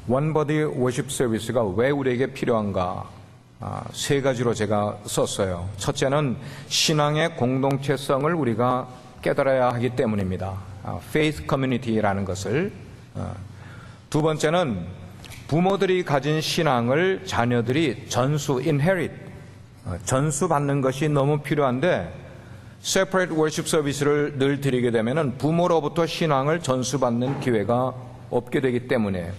원버디 워십 서비스가 왜 우리에게 필요한가 세 가지로 제가 썼어요. 첫째는 신앙의 공동체성을 우리가 깨달아야 하기 때문입니다. Faith Community라는 것을. 두 번째는 부모들이 가진 신앙을 자녀들이 inherit, 전수받는 것이 너무 필요한데 Separate Worship Service를 늘 드리게 되면 부모로부터 신앙을 전수받는 기회가 없게 되기 때문에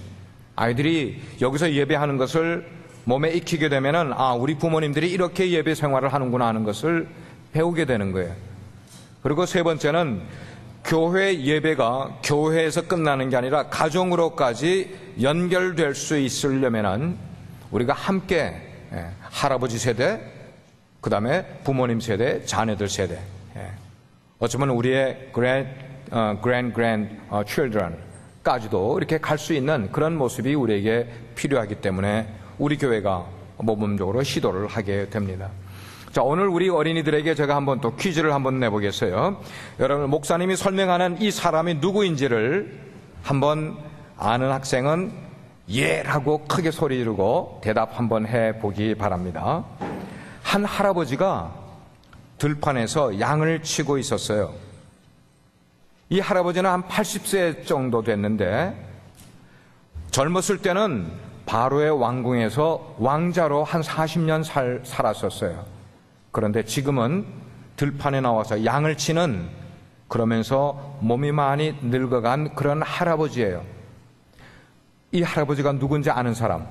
아이들이 여기서 예배하는 것을 몸에 익히게 되면 우리 부모님들이 이렇게 예배 생활을 하는구나 하는 것을 배우게 되는 거예요. 그리고 세 번째는 교회 예배가 교회에서 끝나는 게 아니라 가정으로까지 연결될 수 있으려면 우리가 함께 할아버지 세대, 그 다음에 부모님 세대, 자녀들 세대, 어쩌면 우리의 grandchildren까지도 이렇게 갈 수 있는 그런 모습이 우리에게 필요하기 때문에 우리 교회가 모범적으로 시도를 하게 됩니다. 자, 오늘 우리 어린이들에게 제가 한번 또 퀴즈를 한번 내보겠어요. 여러분, 목사님이 설명하는 이 사람이 누구인지를 한번 아는 학생은 예라고 크게 소리 지르고 대답 한번 해보기 바랍니다. 한 할아버지가 들판에서 양을 치고 있었어요. 이 할아버지는 한 80세 정도 됐는데 젊었을 때는 바로의 왕궁에서 왕자로 한 40년 살았었어요. 그런데 지금은 들판에 나와서 양을 치는, 그러면서 몸이 많이 늙어간 그런 할아버지예요. 이 할아버지가 누군지 아는 사람?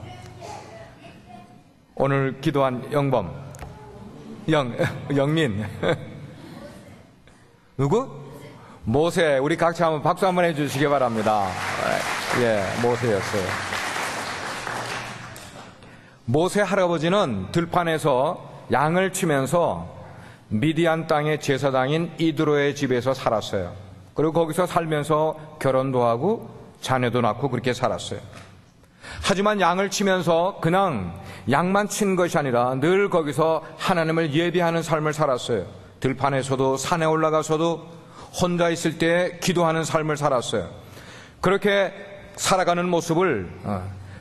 오늘 기도한 영민 누구? 모세. 우리 각자 한번 박수 한번 해주시기 바랍니다. 예, 모세였어요. 모세 할아버지는 들판에서 양을 치면서 미디안 땅의 제사장인 이드로의 집에서 살았어요. 그리고 거기서 살면서 결혼도 하고 자녀도 낳고 그렇게 살았어요. 하지만 양을 치면서 그냥 양만 친 것이 아니라 늘 거기서 하나님을 예배하는 삶을 살았어요. 들판에서도 산에 올라가서도 혼자 있을 때 기도하는 삶을 살았어요. 그렇게 살아가는 모습을,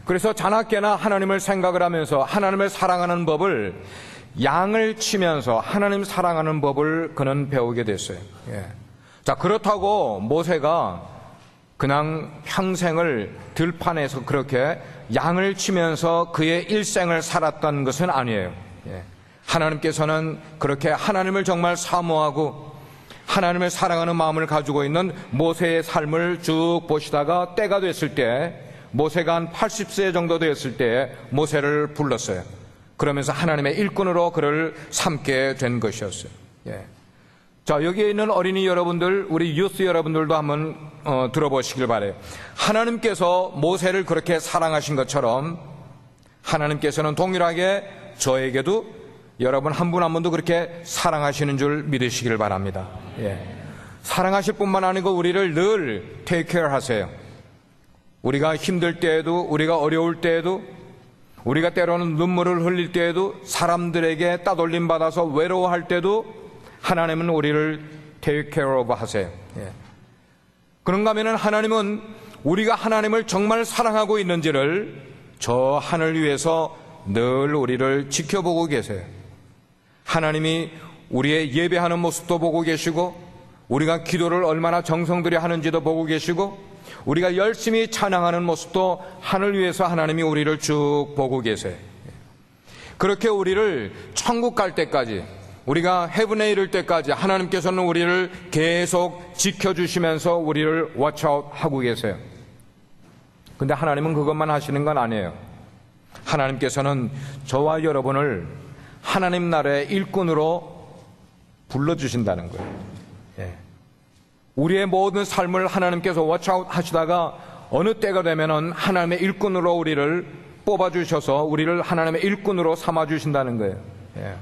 그래서 자나깨나 하나님을 생각을 하면서 하나님을 사랑하는 법을, 양을 치면서 하나님 사랑하는 법을 그는 배우게 됐어요. 예. 자, 그렇다고 모세가 그냥 평생을 들판에서 그렇게 양을 치면서 그의 일생을 살았던 것은 아니에요. 예. 하나님께서는 그렇게 하나님을 정말 사모하고 하나님을 사랑하는 마음을 가지고 있는 모세의 삶을 쭉 보시다가 때가 됐을 때, 모세가 한 80세 정도 됐을 때 모세를 불렀어요. 그러면서 하나님의 일꾼으로 그를 삼게 된 것이었어요. 예. 자, 여기에 있는 어린이 여러분들, 우리 유스 여러분들도 한번 들어보시길 바래요. 하나님께서 모세를 그렇게 사랑하신 것처럼 하나님께서는 동일하게 저에게도 여러분 한 분 한 분도 그렇게 사랑하시는 줄 믿으시길 바랍니다. 예. 사랑하실 뿐만 아니고 우리를 늘 take care 하세요. 우리가 힘들 때에도, 우리가 어려울 때에도, 우리가 때로는 눈물을 흘릴 때에도, 사람들에게 따돌림 받아서 외로워할 때도 하나님은 우리를 take care of 하세요. 예. 그런가 하면 하나님은 우리가 하나님을 정말 사랑하고 있는지를 저 하늘 위에서 늘 우리를 지켜보고 계세요. 하나님이 우리의 예배하는 모습도 보고 계시고, 우리가 기도를 얼마나 정성 들여 하는지도 보고 계시고, 우리가 열심히 찬양하는 모습도 하늘 위에서 하나님이 우리를 쭉 보고 계세요. 그렇게 우리를 천국 갈 때까지, 우리가 헤븐에 이를 때까지 하나님께서는 우리를 계속 지켜주시면서 우리를 워치아웃 하고 계세요. 근데 하나님은 그것만 하시는 건 아니에요. 하나님께서는 저와 여러분을 하나님 나라의 일꾼으로 불러주신다는 거예요. 예. 우리의 모든 삶을 하나님께서 워치아웃 하시다가 어느 때가 되면은 하나님의 일꾼으로 우리를 뽑아주셔서 우리를 하나님의 일꾼으로 삼아주신다는 거예요. 예.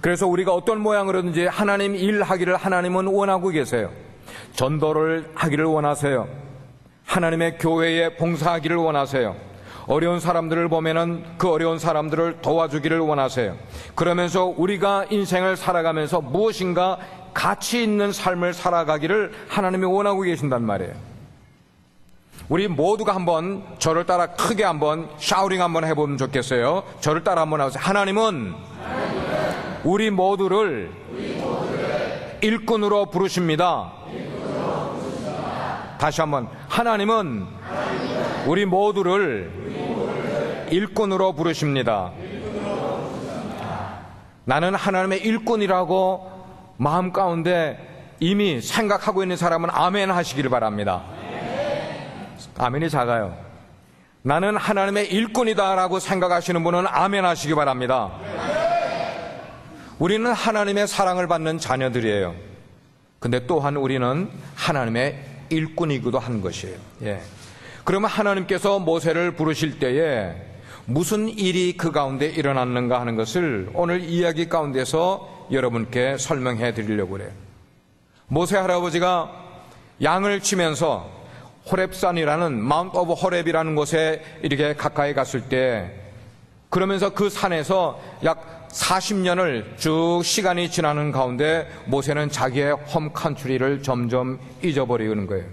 그래서 우리가 어떤 모양으로든지 하나님 일하기를 하나님은 원하고 계세요. 전도를 하기를 원하세요. 하나님의 교회에 봉사하기를 원하세요. 어려운 사람들을 보면은 그 어려운 사람들을 도와주기를 원하세요. 그러면서 우리가 인생을 살아가면서 무엇인가 가치 있는 삶을 살아가기를 하나님이 원하고 계신단 말이에요. 우리 모두가 한번 저를 따라 크게 한번 샤우링 한번 해보면 좋겠어요. 저를 따라 한번 하세요. 하나님은 우리 모두를 일꾼으로 부르십니다. 다시 한번, 하나님은 우리 모두를 일꾼으로 부르십니다. 나는 하나님의 일꾼이라고 마음 가운데 이미 생각하고 있는 사람은 아멘 하시기를 바랍니다. 아멘이 작아요. 나는 하나님의 일꾼이다라고 생각하시는 분은 아멘 하시기 바랍니다. 우리는 하나님의 사랑을 받는 자녀들이에요. 근데 또한 우리는 하나님의 일꾼이기도 한 것이에요. 예. 그러면 하나님께서 모세를 부르실 때에 무슨 일이 그 가운데 일어났는가 하는 것을 오늘 이야기 가운데서 여러분께 설명해 드리려고 그래요. 모세 할아버지가 양을 치면서 호렙산이라는 마운트 오브 호렙이라는 곳에 이렇게 가까이 갔을 때, 그러면서 그 산에서 약 40년을 쭉 시간이 지나는 가운데 모세는 자기의 홈컨트리를 점점 잊어버리는 거예요.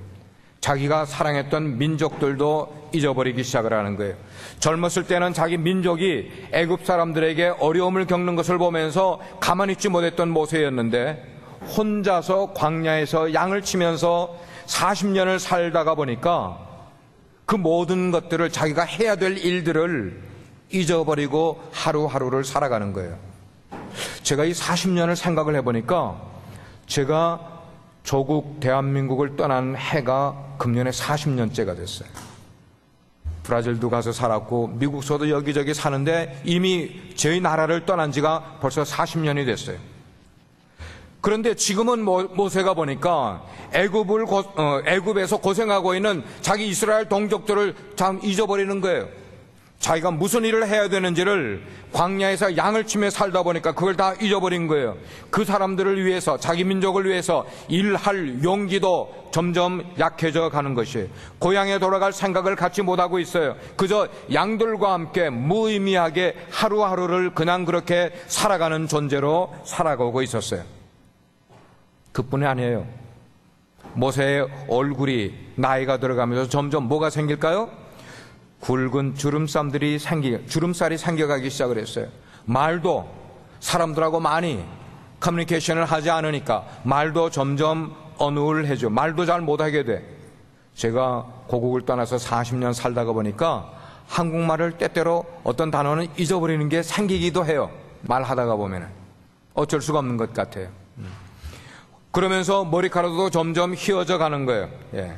자기가 사랑했던 민족들도 잊어버리기 시작을 하는 거예요. 젊었을 때는 자기 민족이 애굽 사람들에게 어려움을 겪는 것을 보면서 가만히 있지 못했던 모세였는데, 혼자서 광야에서 양을 치면서 40년을 살다가 보니까 그 모든 것들을, 자기가 해야 될 일들을 잊어버리고 하루하루를 살아가는 거예요. 제가 이 40년을 생각을 해보니까 제가 조국 대한민국을 떠난 해가 금년에 40년째가 됐어요. 브라질도 가서 살았고 미국서도 여기저기 사는데 이미 저희 나라를 떠난 지가 벌써 40년이 됐어요. 그런데 지금은 모세가 보니까 애굽에서 고생하고 있는 자기 이스라엘 동족들을 참 잊어버리는 거예요. 자기가 무슨 일을 해야 되는지를 광야에서 양을 치며 살다 보니까 그걸 다 잊어버린 거예요. 그 사람들을 위해서, 자기 민족을 위해서 일할 용기도 점점 약해져 가는 것이에요. 고향에 돌아갈 생각을 갖지 못하고 있어요. 그저 양들과 함께 무의미하게 하루하루를 그냥 그렇게 살아가는 존재로 살아가고 있었어요. 그뿐이 아니에요. 모세의 얼굴이 나이가 들어가면서 점점 뭐가 생길까요? 굵은 주름살이 생겨가기 시작을 했어요. 말도 사람들하고 많이 커뮤니케이션을 하지 않으니까 말도 점점 어눌해져. 말도 잘 못하게 돼. 제가 고국을 떠나서 40년 살다가 보니까 한국말을 때때로 어떤 단어는 잊어버리는 게 생기기도 해요. 말하다가 보면 어쩔 수가 없는 것 같아요. 그러면서 머리카락도 점점 휘어져 가는 거예요. 예.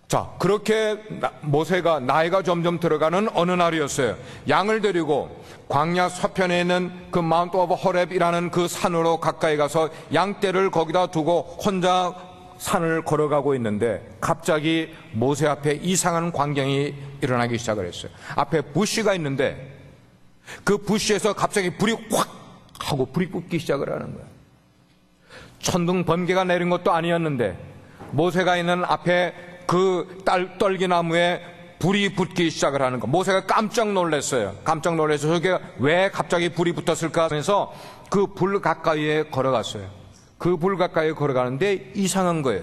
자, 그렇게 모세가 나이가 점점 들어가는 어느 날이었어요. 양을 데리고 광야 서편에 있는 그 마운트 오브 호렙이라는 그 산으로 가까이 가서 양떼를 거기다 두고 혼자 산을 걸어가고 있는데 갑자기 모세 앞에 이상한 광경이 일어나기 시작을 했어요. 앞에 부시가 있는데 그 부시에서 갑자기 불이 확 하고 불이 붙기 시작을 하는 거예요. 천둥 번개가 내린 것도 아니었는데 모세가 있는 앞에 그 떨기나무에 불이 붙기 시작을 하는 거. 모세가 깜짝 놀랐어요. 깜짝 놀라서 저게 왜 갑자기 불이 붙었을까 하면서 그 불 가까이에 걸어갔어요. 그 불 가까이에 걸어가는데 이상한 거예요.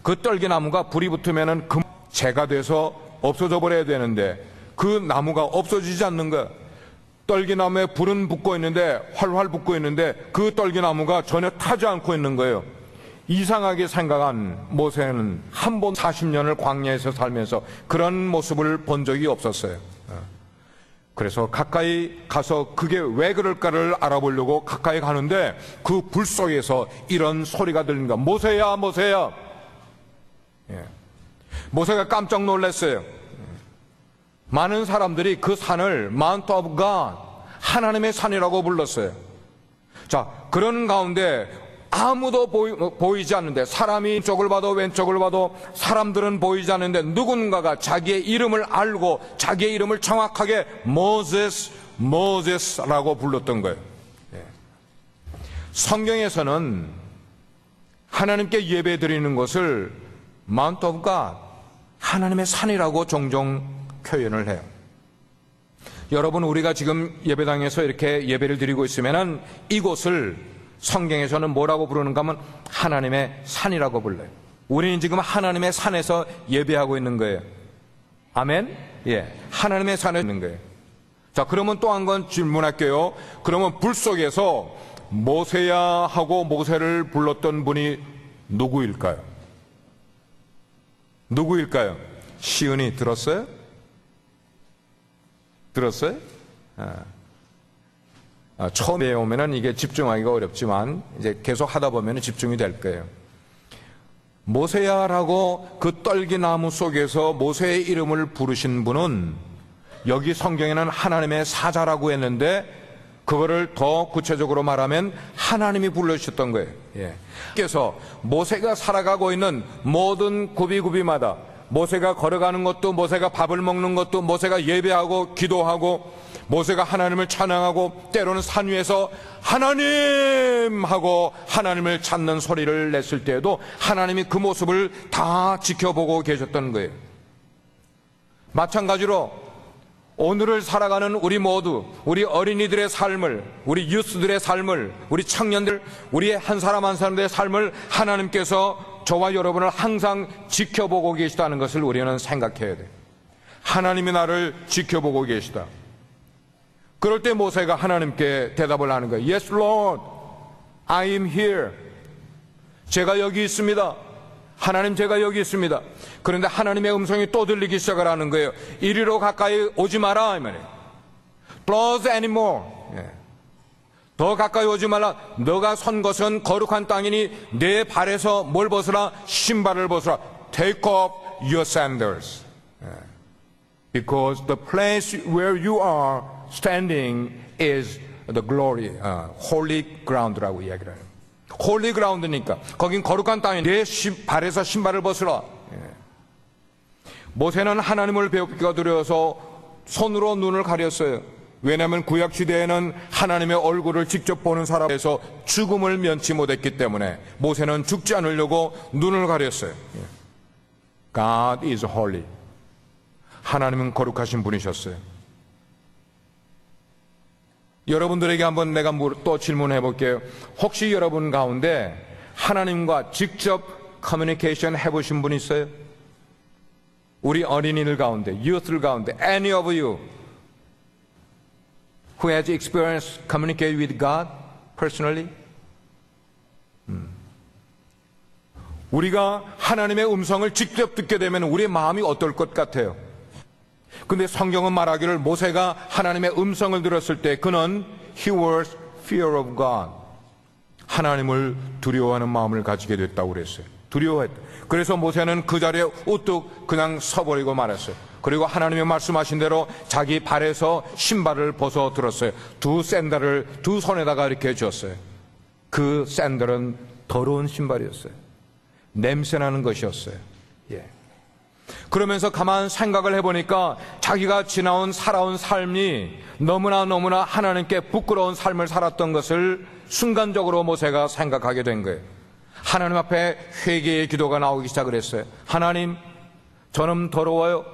그 떨기나무가 불이 붙으면은 재가 돼서 없어져 버려야 되는데 그 나무가 없어지지 않는 거예요. 떨기나무에 불은 붙고 있는데 활활 붙고 있는데 그 떨기나무가 전혀 타지 않고 있는 거예요. 이상하게 생각한 모세는 한 번 40년을 광야에서 살면서 그런 모습을 본 적이 없었어요. 그래서 가까이 가서 그게 왜 그럴까를 알아보려고 가까이 가는데 그 불 속에서 이런 소리가 들린다. 모세야, 모세야. 모세가 깜짝 놀랐어요. 많은 사람들이 그 산을 마운트 오브 갓, 하나님의 산이라고 불렀어요. 자, 그런 가운데 아무도 보이지 않는데, 사람이 쪽을 봐도 왼쪽을 봐도 사람들은 보이지 않는데 누군가가 자기의 이름을 알고 자기의 이름을 정확하게 모세스라고 불렀던 거예요. 성경에서는 하나님께 예배 드리는 것을 마운트 오브 갓, 하나님의 산이라고 종종 표현을 해요. 여러분, 우리가 지금 예배당에서 이렇게 예배를 드리고 있으면은 이곳을 성경에서는 뭐라고 부르는가 하면 하나님의 산이라고 불러요. 우리는 지금 하나님의 산에서 예배하고 있는 거예요. 아멘? 예. 하나님의 산에 있는 거예요. 자, 그러면 또 한 건 질문할게요. 그러면 불 속에서 모세야 하고 모세를 불렀던 분이 누구일까요? 누구일까요? 시은이 들었어요? 들었어요? 처음에 오면은 이게 집중하기가 어렵지만 이제 계속 하다 보면 집중이 될 거예요. 모세야라고 그 떨기나무 속에서 모세의 이름을 부르신 분은 여기 성경에는 하나님의 사자라고 했는데 그거를 더 구체적으로 말하면 하나님이 불러주셨던 거예요. 예. 그래서 모세가 살아가고 있는 모든 구비구비마다 모세가 걸어가는 것도, 모세가 밥을 먹는 것도, 모세가 예배하고 기도하고, 모세가 하나님을 찬양하고, 때로는 산 위에서 하나님 하고 하나님을 찾는 소리를 냈을 때에도 하나님이 그 모습을 다 지켜보고 계셨던 거예요. 마찬가지로 오늘을 살아가는 우리 모두, 우리 어린이들의 삶을, 우리 유스들의 삶을, 우리 청년들, 우리의 한 사람 한 사람들의 삶을 하나님께서 저와 여러분을 항상 지켜보고 계시다는 것을 우리는 생각해야 돼요. 하나님이 나를 지켜보고 계시다. 그럴 때 모세가 하나님께 대답을 하는 거예요. Yes, Lord, I am here. 제가 여기 있습니다. 하나님, 제가 여기 있습니다. 그런데 하나님의 음성이 또 들리기 시작을 하는 거예요. 이리로 가까이 오지 마라, 이 말이에요. Close anymore. 더 가까이 오지 말라. 너가 선 것은 거룩한 땅이니 내 발에서 뭘 벗으라? 신발을 벗으라. Take off your sandals. Because the place where you are standing is the glory, holy ground라고 이야기를 해요. 홀리 그라운드니까 거긴 거룩한 땅이 내 발에서 신발을 벗으라. 모세는 하나님을 배우기가 두려워서 손으로 눈을 가렸어요. 왜냐하면 구약시대에는 하나님의 얼굴을 직접 보는 사람에서 죽음을 면치 못했기 때문에 모세는 죽지 않으려고 눈을 가렸어요. God is holy. 하나님은 거룩하신 분이셨어요. 여러분들에게 한번 내가 또 질문해 볼게요. 혹시 여러분 가운데 하나님과 직접 커뮤니케이션 해보신 분 있어요? 우리 어린이들 가운데, 유스들 가운데, any of you who has experienced communicate with God personally? 우리가 하나님의 음성을 직접 듣게 되면 우리의 마음이 어떨 것 같아요? 근데 성경은 말하기를 모세가 하나님의 음성을 들었을 때 그는 he was fear of God. 하나님을 두려워하는 마음을 가지게 됐다고 그랬어요. 두려워했다. 그래서 모세는 그 자리에 우뚝 그냥 서버리고 말았어요. 그리고 하나님이 말씀하신 대로 자기 발에서 신발을 벗어 들었어요. 두 샌들을 두 손에다가 이렇게 줬어요. 그 샌들은 더러운 신발이었어요. 냄새나는 것이었어요. 예. 그러면서 가만 생각을 해보니까 자기가 지나온 살아온 삶이 너무나 하나님께 부끄러운 삶을 살았던 것을 순간적으로 모세가 생각하게 된 거예요. 하나님 앞에 회개의 기도가 나오기 시작을 했어요. 하나님, 저는 더러워요.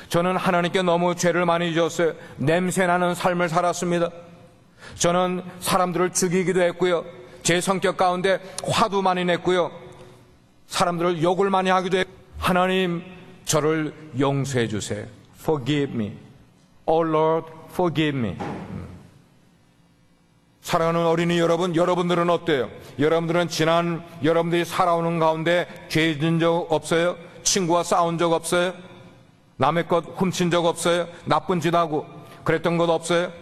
저는 하나님께 너무 죄를 많이 지었어요. 냄새나는 삶을 살았습니다. 저는 사람들을 죽이기도 했고요. 제 성격 가운데 화도 많이 냈고요. 사람들을 욕을 많이 하기도 했고요. 하나님, 저를 용서해 주세요. Forgive me. Oh Lord, forgive me. 사랑하는 어린이 여러분, 여러분들은 어때요? 여러분들은 여러분들이 살아오는 가운데 죄 지은 적 없어요? 친구와 싸운 적 없어요? 남의 것 훔친 적 없어요? 나쁜 짓 하고 그랬던 것 없어요?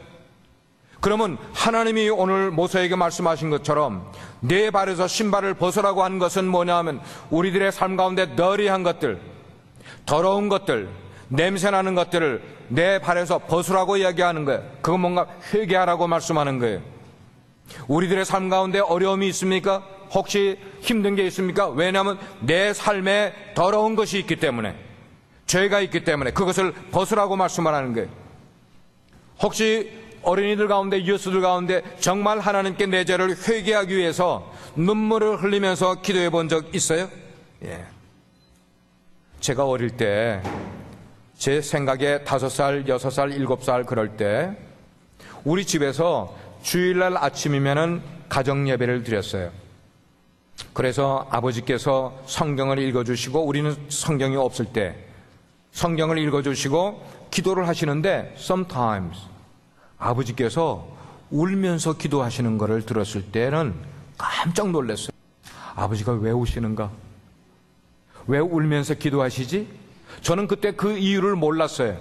그러면 하나님이 오늘 모세에게 말씀하신 것처럼 내 발에서 신발을 벗으라고 한 것은 뭐냐면 우리들의 삶 가운데 너리한 것들, 더러운 것들, 냄새나는 것들을 내 발에서 벗으라고 이야기하는 거예요. 그건 뭔가 회개하라고 말씀하는 거예요. 우리들의 삶 가운데 어려움이 있습니까? 혹시 힘든 게 있습니까? 왜냐하면 내 삶에 더러운 것이 있기 때문에, 죄가 있기 때문에 그것을 벗으라고 말씀을 하는 거예요. 혹시 어린이들 가운데, 유스들 가운데 정말 하나님께 내 죄를 회개하기 위해서 눈물을 흘리면서 기도해 본 적 있어요? 예. 제가 어릴 때 제 생각에 5살, 6살, 7살 그럴 때 우리 집에서 주일날 아침이면은 가정 예배를 드렸어요. 그래서 아버지께서 성경을 읽어주시고 우리는 성경이 없을 때 성경을 읽어주시고 기도를 하시는데 sometimes 아버지께서 울면서 기도하시는 것을 들었을 때는 깜짝 놀랐어요. 아버지가 왜 우시는가? 왜 울면서 기도하시지? 저는 그때 그 이유를 몰랐어요.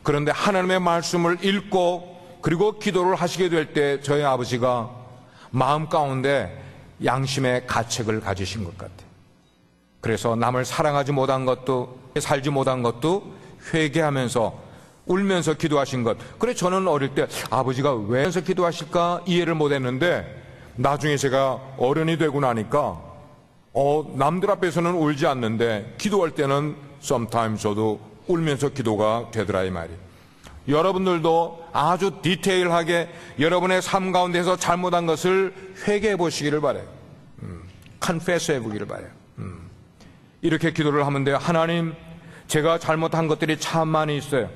그런데 하나님의 말씀을 읽고 그리고 기도를 하시게 될 때 저희 아버지가 마음 가운데 양심의 가책을 가지신 것 같아요. 그래서 남을 사랑하지 못한 것도 살지 못한 것도 회개하면서 울면서 기도하신 것. 그래 저는 어릴 때 아버지가 왜 울면서 기도하실까 이해를 못했는데 나중에 제가 어른이 되고 나니까 남들 앞에서는 울지 않는데 기도할 때는 sometimes 저도 울면서 기도가 되더라 이 말이에요. 여러분들도 아주 디테일하게 여러분의 삶 가운데서 잘못한 것을 회개해 보시기를 바라요. confess 해보기를 바라요. 이렇게 기도를 하면 돼요. 하나님, 제가 잘못한 것들이 참 많이 있어요.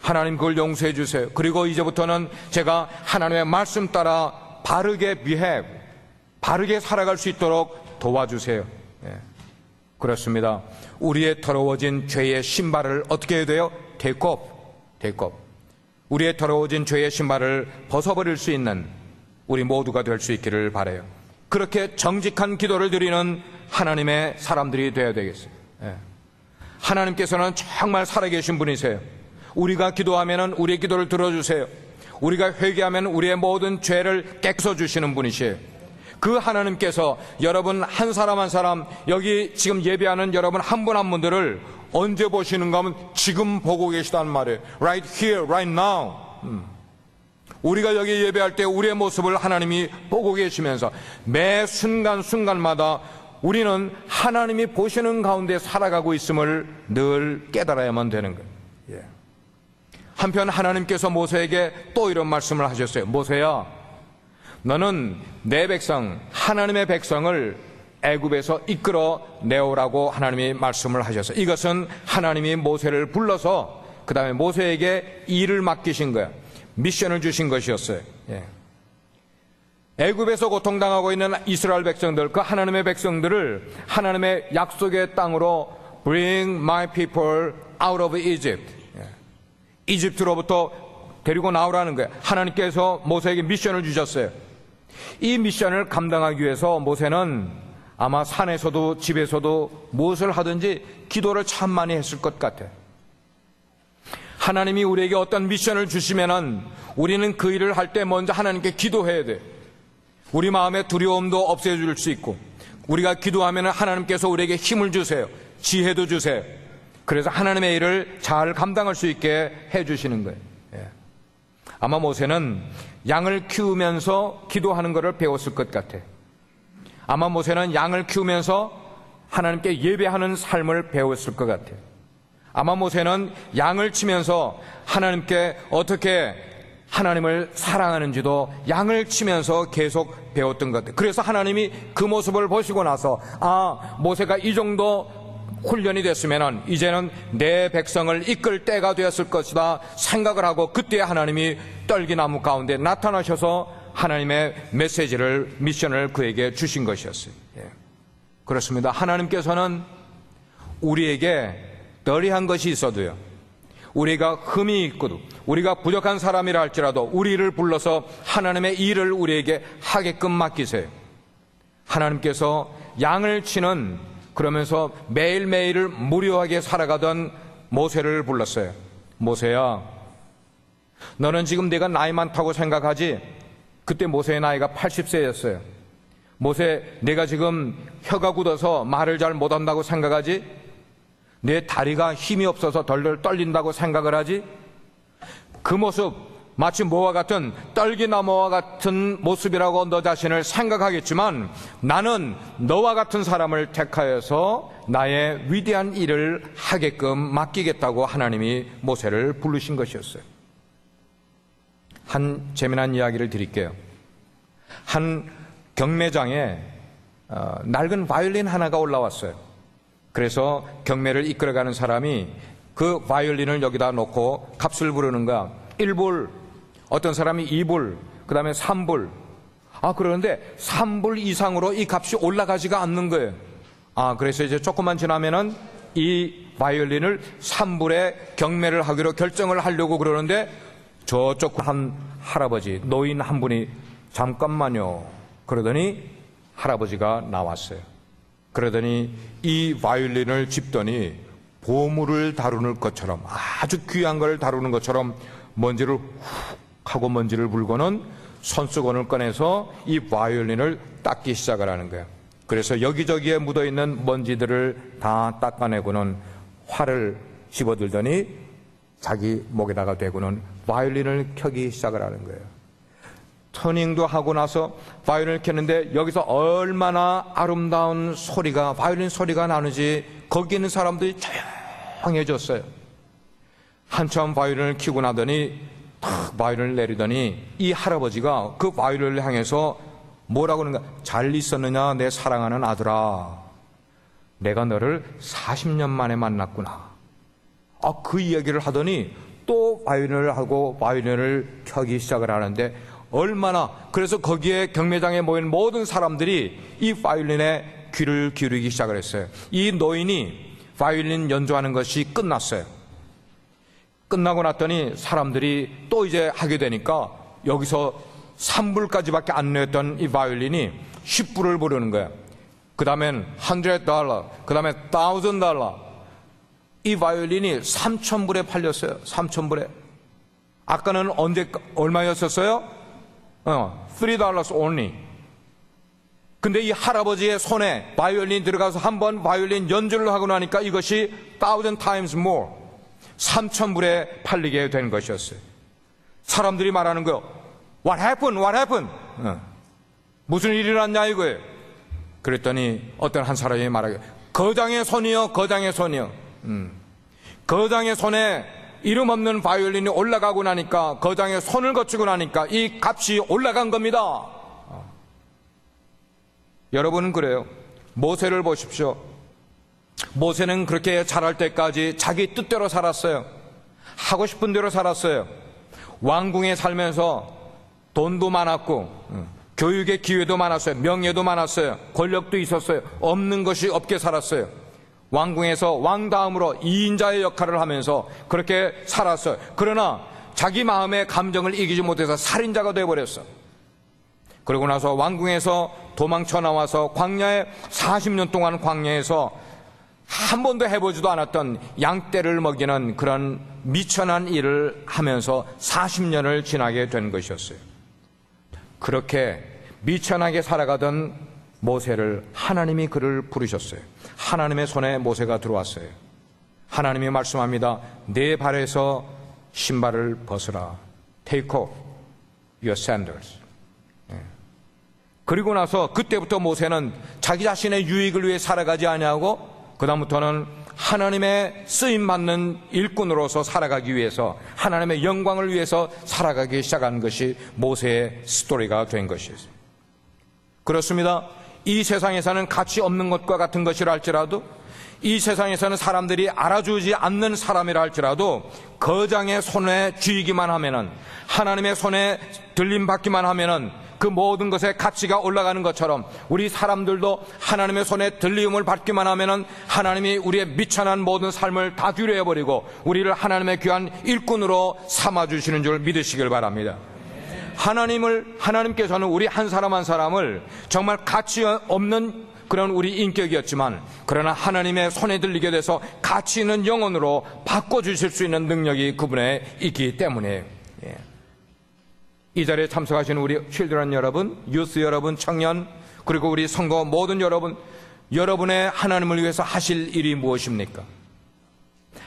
하나님 그걸 용서해 주세요. 그리고 이제부터는 제가 하나님의 말씀 따라 바르게 behave, 바르게 살아갈 수 있도록 도와주세요. 그렇습니다. 우리의 더러워진 죄의 신발을 어떻게 해야 돼요? take off. 우리의 더러워진 죄의 신발을 벗어버릴 수 있는 우리 모두가 될 수 있기를 바라요. 그렇게 정직한 기도를 드리는 하나님의 사람들이 되어야 되겠어요. 하나님께서는 정말 살아계신 분이세요. 우리가 기도하면 우리의 기도를 들어주세요. 우리가 회개하면 우리의 모든 죄를 깨끗어 주시는 분이시에요. 그 하나님께서 여러분 한 사람 한 사람, 여기 지금 예배하는 여러분 한 분 한 분들을 언제 보시는가 하면 지금 보고 계시단 말이에요. Right here, right now. 우리가 여기 예배할 때 우리의 모습을 하나님이 보고 계시면서 매 순간순간마다 우리는 하나님이 보시는 가운데 살아가고 있음을 늘 깨달아야만 되는 거예요. 한편 하나님께서 모세에게 또 이런 말씀을 하셨어요. 모세야, 너는 내 백성, 하나님의 백성을 애굽에서 이끌어 내오라고 하나님이 말씀을 하셨어요. 이것은 하나님이 모세를 불러서 그 다음에 모세에게 일을 맡기신 거야. 미션을 주신 것이었어요. 애굽에서 고통당하고 있는 이스라엘 백성들, 그 하나님의 백성들을 하나님의 약속의 땅으로 Bring my people out of Egypt. 이집트로부터 데리고 나오라는 거예요. 하나님께서 모세에게 미션을 주셨어요. 이 미션을 감당하기 위해서 모세는 아마 산에서도 집에서도 무엇을 하든지 기도를 참 많이 했을 것 같아요. 하나님이 우리에게 어떤 미션을 주시면은 우리는 그 일을 할 때 먼저 하나님께 기도해야 돼. 우리 마음의 두려움도 없애줄 수 있고, 우리가 기도하면은 하나님께서 우리에게 힘을 주세요. 지혜도 주세요. 그래서 하나님의 일을 잘 감당할 수 있게 해주시는 거예요. 아마 모세는 양을 키우면서 기도하는 것을 배웠을 것 같아요. 아마 모세는 양을 키우면서 하나님께 예배하는 삶을 배웠을 것 같아요. 아마 모세는 양을 치면서 하나님께 어떻게 하나님을 사랑하는지도 양을 치면서 계속 배웠던 것 같아요. 그래서 하나님이 그 모습을 보시고 나서 모세가 이 정도 훈련이 됐으면 이제는 내 백성을 이끌 때가 되었을 것이다 생각을 하고, 그때 하나님이 떨기나무 가운데 나타나셔서 하나님의 메시지를, 미션을 그에게 주신 것이었어요. 그렇습니다. 하나님께서는 우리에게 덜이한 것이 있어도요, 우리가 흠이 있고도, 우리가 부족한 사람이라 할지라도 우리를 불러서 하나님의 일을 우리에게 하게끔 맡기세요. 하나님께서 양을 치는, 그러면서 매일매일을 무료하게 살아가던 모세를 불렀어요. 모세야, 너는 지금 내가 나이 많다고 생각하지? 그때 모세의 나이가 80세였어요. 모세, 내가 지금 혀가 굳어서 말을 잘 못한다고 생각하지? 내 다리가 힘이 없어서 덜덜 떨린다고 생각을 하지? 그 모습 마치 뭐와 같은, 떨기나무와 같은 모습이라고 너 자신을 생각하겠지만 나는 너와 같은 사람을 택하여서 나의 위대한 일을 하게끔 맡기겠다고 하나님이 모세를 부르신 것이었어요. 한 재미난 이야기를 드릴게요. 한 경매장에 낡은 바이올린 하나가 올라왔어요. 그래서 경매를 이끌어가는 사람이 그 바이올린을 여기다 놓고 값을 부르는 거야. 1불, 어떤 사람이 2불, 그 다음에 3불. 그런데 3불 이상으로 이 값이 올라가지가 않는 거예요. 그래서 이제 조금만 지나면은 이 바이올린을 3불에 경매를 하기로 결정을 하려고 그러는데 저쪽 한 할아버지, 노인 한 분이 잠깐만요. 그러더니 할아버지가 나왔어요. 그러더니 이 바이올린을 짚더니 보물을 다루는 것처럼, 아주 귀한 걸 다루는 것처럼 먼지를 훅 하고 먼지를 불고는 손수건을 꺼내서 이 바이올린을 닦기 시작을 하는 거예요. 그래서 여기저기에 묻어있는 먼지들을 다 닦아내고는 활을 집어들더니 자기 목에다가 대고는 바이올린을 켜기 시작을 하는 거예요. 터닝도 하고 나서 바이올린을 켰는데 여기서 얼마나 아름다운 소리가, 바이올린 소리가 나는지 거기 있는 사람들이 조용해졌어요. 한참 바이올린을 켜고 나더니 탁 바이올린을 내리더니 이 할아버지가 그 바이올린을 향해서 뭐라고 하는가? 잘 있었느냐 내 사랑하는 아들아, 내가 너를 40년 만에 만났구나. 그 이야기를 하더니 또 바이올린을 하고 바이올린을 켜기 시작을 하는데 얼마나, 그래서 거기에 경매장에 모인 모든 사람들이 이 바이올린에 귀를 기울이기 시작을 했어요. 이 노인이 바이올린 연주하는 것이 끝났어요. 끝나고 났더니 사람들이 또 이제 하게 되니까 여기서 3불까지밖에 안 냈던 이 바이올린이 10불을 부르는 거예요. 그 다음엔 $100, 그 다음에 $1,000. 이 바이올린이 3,000불에 팔렸어요. 3,000불에. 아까는 얼마였었어요? $3 only. 근데 이 할아버지의 손에 바이올린 들어가서 한번 바이올린 연주를 하고 나니까 이것이 1,000 times more, 3,000불에 팔리게 된 것이었어요. 사람들이 말하는 거예요. What happened? What happened? 무슨 일이 났냐 이거예요. 그랬더니 어떤 한 사람이 말하기를, 거장의 손이요, 거장의 손이요. 거장의 손에 이름 없는 바이올린이 올라가고 나니까, 거장의 손을 거치고 나니까 이 값이 올라간 겁니다. 여러분은 그래요. 모세를 보십시오. 모세는 그렇게 자랄 때까지 자기 뜻대로 살았어요. 하고 싶은 대로 살았어요. 왕궁에 살면서 돈도 많았고 교육의 기회도 많았어요. 명예도 많았어요. 권력도 있었어요. 없는 것이 없게 살았어요. 왕궁에서 왕 다음으로 2인자의 역할을 하면서 그렇게 살았어요. 그러나 자기 마음의 감정을 이기지 못해서 살인자가 되어버렸어. 그러고 나서 왕궁에서 도망쳐 나와서 광야에 40년 동안 광야에서 한 번도 해보지도 않았던 양떼를 먹이는 그런 미천한 일을 하면서 40년을 지나게 된 것이었어요. 그렇게 미천하게 살아가던 모세를 하나님이 그를 부르셨어요. 하나님의 손에 모세가 들어왔어요. 하나님이 말씀합니다. 내 발에서 신발을 벗으라. Take off your sandals. 그리고 나서 그때부터 모세는 자기 자신의 유익을 위해 살아가지 아니하고 그 다음부터는 하나님의 쓰임받는 일꾼으로서 살아가기 위해서, 하나님의 영광을 위해서 살아가기 시작한 것이 모세의 스토리가 된 것이었어요. 그렇습니다. 이 세상에서는 가치 없는 것과 같은 것이라 할지라도, 이 세상에서는 사람들이 알아주지 않는 사람이라 할지라도 거장의 손에 쥐기만 하면은, 하나님의 손에 들림받기만 하면은 그 모든 것에 가치가 올라가는 것처럼 우리 사람들도 하나님의 손에 들림을 받기만 하면은 하나님이 우리의 미천한 모든 삶을 다 뒤로해버리고 우리를 하나님의 귀한 일꾼으로 삼아주시는 줄 믿으시길 바랍니다. 하나님께서는 우리 한 사람 한 사람을 정말 가치 없는 그런 우리 인격이었지만, 그러나 하나님의 손에 들리게 돼서 가치 있는 영혼으로 바꿔주실 수 있는 능력이 그분에 있기 때문이에요. 이 자리에 참석하신 우리 칠드런 여러분, 유스 여러분, 청년, 그리고 우리 성도 모든 여러분, 여러분의 하나님을 위해서 하실 일이 무엇입니까?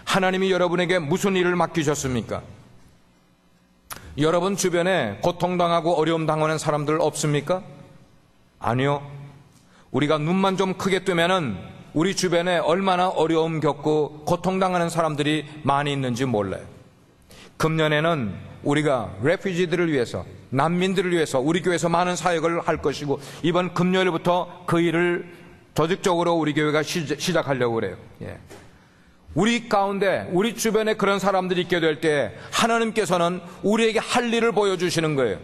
하나님이 여러분에게 무슨 일을 맡기셨습니까? 여러분 주변에 고통당하고 어려움 당하는 사람들 없습니까? 아니요. 우리가 눈만 좀 크게 뜨면은 우리 주변에 얼마나 어려움 겪고 고통당하는 사람들이 많이 있는지 몰라요. 금년에는 우리가 레퓨지들을 위해서, 난민들을 위해서 우리 교회에서 많은 사역을 할 것이고, 이번 금요일부터 그 일을 조직적으로 우리 교회가 시작하려고 그래요. 우리 가운데, 우리 주변에 그런 사람들이 있게 될 때 하나님께서는 우리에게 할 일을 보여주시는 거예요.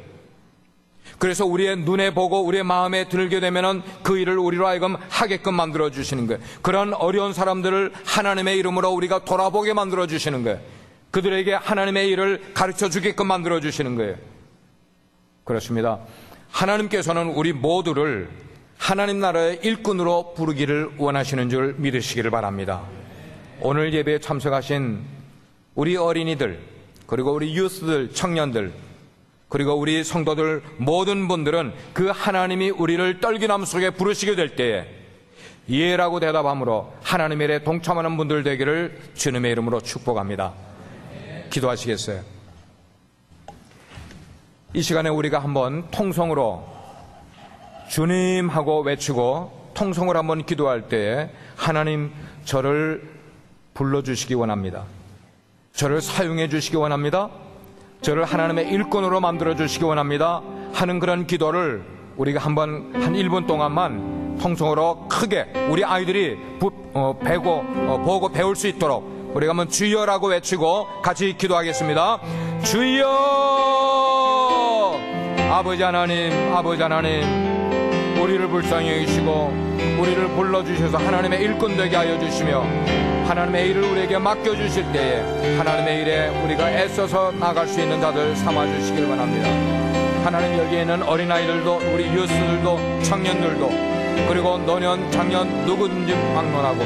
그래서 우리의 눈에 보고 우리의 마음에 들게 되면은 그 일을 우리로 하여금 하게끔 만들어 주시는 거예요. 그런 어려운 사람들을 하나님의 이름으로 우리가 돌아보게 만들어 주시는 거예요. 그들에게 하나님의 일을 가르쳐 주게끔 만들어 주시는 거예요. 그렇습니다. 하나님께서는 우리 모두를 하나님 나라의 일꾼으로 부르기를 원하시는 줄 믿으시기를 바랍니다. 오늘 예배에 참석하신 우리 어린이들, 그리고 우리 유스들, 청년들, 그리고 우리 성도들 모든 분들은 그 하나님이 우리를 떨기나무 속에 부르시게 될 때에 예라고 대답함으로 하나님의 일에 동참하는 분들 되기를 주님의 이름으로 축복합니다. 기도하시겠어요? 이 시간에 우리가 한번 통성으로 주님 하고 외치고 통성으로 한번 기도할 때에 하나님 저를 불러주시기 원합니다. 저를 사용해 주시기 원합니다. 저를 하나님의 일꾼으로 만들어 주시기 원합니다 하는 그런 기도를 우리가 한번 한 1분 동안만 통성으로 크게 우리 아이들이 보고 배울 수 있도록 우리가 한번 주여라고 외치고 같이 기도하겠습니다. 주여! 아버지 하나님 우리를 불쌍히 여기시고 우리를 불러주셔서 하나님의 일꾼 되게 하여 주시며 하나님의 일을 우리에게 맡겨주실 때에 하나님의 일에 우리가 애써서 나갈 수 있는 자들 삼아주시길 원합니다. 하나님, 여기에 있는 어린아이들도 우리 유스들도 청년들도 그리고 노년 장년 누구든지 막론하고